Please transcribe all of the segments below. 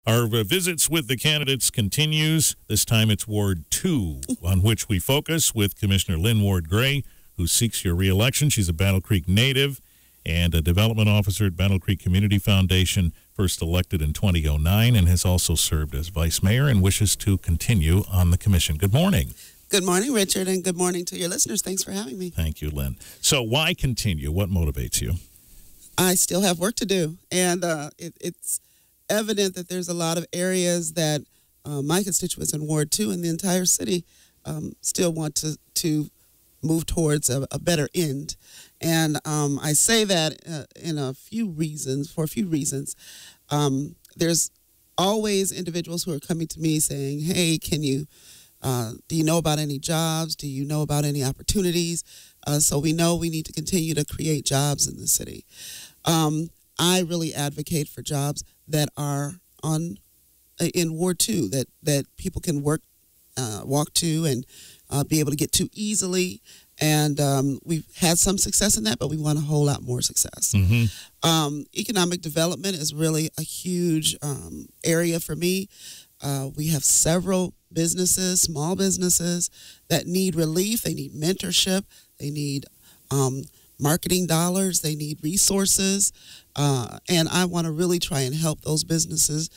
Our visits with the candidates continues. This time it's Ward 2, on which we focus with Commissioner Lynn Ward-Gray, who seeks your re-election. She's a Battle Creek native and a development officer at Battle Creek Community Foundation, first elected in 2009, and has also served as vice mayor and wishes to continue on the commission. Good morning. Good morning, Richard, and good morning to your listeners. Thanks for having me. Thank you, Lynn. So why continue? What motivates you? I still have work to do, and it's evident that there's a lot of areas that my constituents in Ward 2 and the entire city still want to move towards a better end. And I say that for a few reasons. There's always individuals who are coming to me saying, hey, do you know about any jobs? Do you know about any opportunities? So we know we need to continue to create jobs in the city. I really advocate for jobs that are in Ward 2 that people can walk to and be able to get to easily. And we've had some success in that, but we want a whole lot more success. Mm-hmm. Economic development is really a huge area for me. We have several businesses, small businesses, that need relief. They need mentorship. They need marketing dollars. They need resources. And I want to really try and help those businesses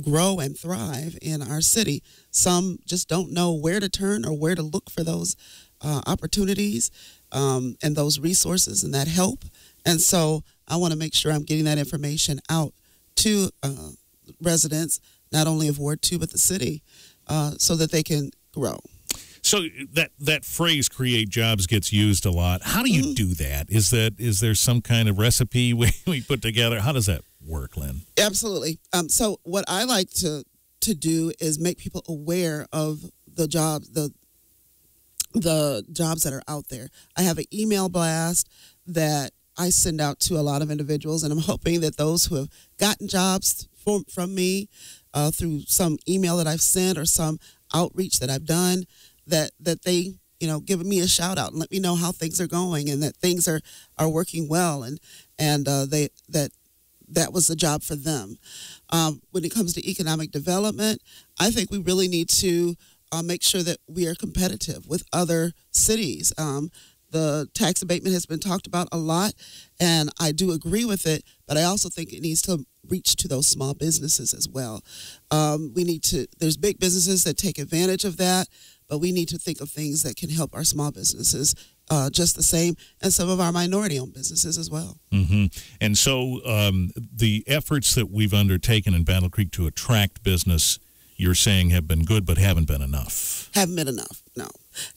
grow and thrive in our city. Some just don't know where to turn or where to look for those opportunities and those resources and that help. And so I want to make sure I'm getting that information out to residents, not only of Ward 2, but the city, so that they can grow. So that phrase "create jobs" gets used a lot. How do you do that? Is there some kind of recipe we put together? How does that work, Lynn? Absolutely. So what I like to do is make people aware of the jobs that are out there. I have an email blast that I send out to a lot of individuals, and I'm hoping that those who have gotten jobs from me through some email that I've sent or some outreach that I've done, that they give me a shout out and let me know how things are going and that things are working well and that was the job for them. When it comes to economic development, I think we really need to make sure that we are competitive with other cities. The tax abatement has been talked about a lot, and I do agree with it, but I also think it needs to reach to those small businesses as well. There's big businesses that take advantage of that, but we need to think of things that can help our small businesses just the same, and some of our minority-owned businesses as well. Mm-hmm. And so the efforts that we've undertaken in Battle Creek to attract business, you're saying, have been good but haven't been enough. Haven't been enough, no.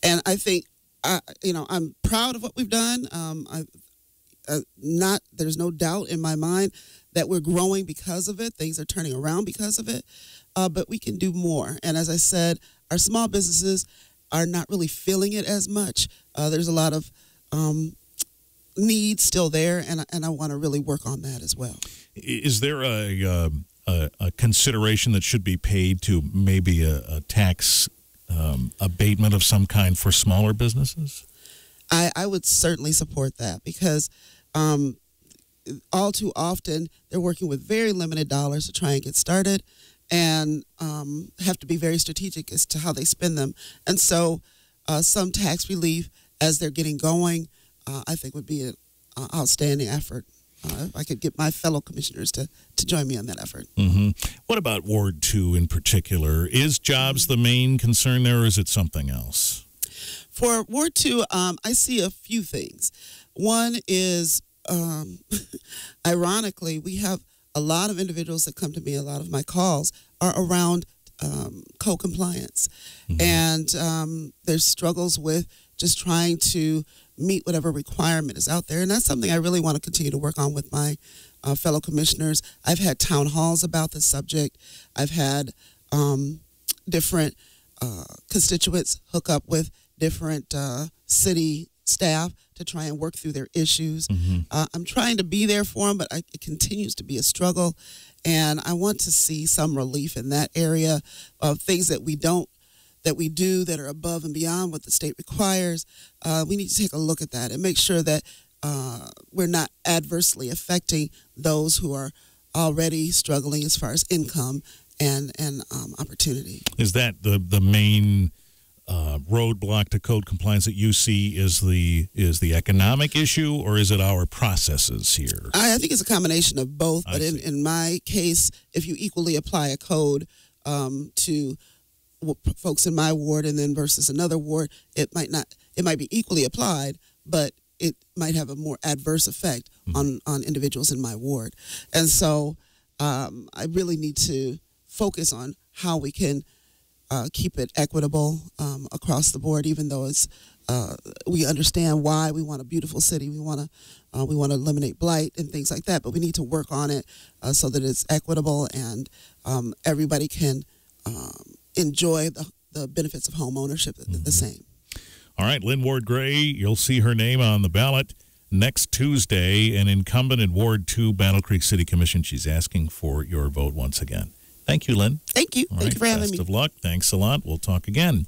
And I think, I'm proud of what we've done. There's no doubt in my mind that we're growing because of it. Things are turning around because of it. But we can do more. And as I said, our small businesses are not really feeling it as much. There's a lot of needs still there, and I want to really work on that as well. Is there a consideration that should be paid to maybe a tax abatement of some kind for smaller businesses? I would certainly support that because all too often they're working with very limited dollars to try and get started and have to be very strategic as to how they spend them. And so some tax relief as they're getting going, I think would be an outstanding effort. If I could get my fellow commissioners to join me on that effort. Mm-hmm. What about Ward 2 in particular? Is jobs the main concern there, or is it something else? For Ward 2, I see a few things. One is, ironically, we have a lot of individuals that come to me. A lot of my calls are around co-compliance. Mm-hmm. And there's struggles with just trying to meet whatever requirement is out there. And that's something I really want to continue to work on with my fellow commissioners. I've had town halls about this subject. I've had different constituents hook up with different city staff to try and work through their issues. Mm-hmm. I'm trying to be there for them, but it continues to be a struggle. And I want to see some relief in that area of things that we do that are above and beyond what the state requires. We need to take a look at that and make sure that we're not adversely affecting those who are already struggling as far as income and opportunity. Is that the main roadblock to code compliance that you see? Is the economic issue, or is it our processes here? I think it's a combination of both. But in my case, if you equally apply a code to folks in my ward and then versus another ward, it might be equally applied, but it might have a more adverse effect on individuals in my ward. And so I really need to focus on how we can keep it equitable across the board, even though it's we understand why we want a beautiful city. We want to eliminate blight and things like that, but we need to work on it so that it's equitable and everybody can enjoy the benefits of home ownership the same. All right, Lynn Ward Gray, you'll see her name on the ballot next Tuesday, an incumbent in Ward 2, Battle Creek City Commission. She's asking for your vote once again. Thank you, Lynn. Thank you. Thank you for having me. Best of luck. Thanks a lot. We'll talk again.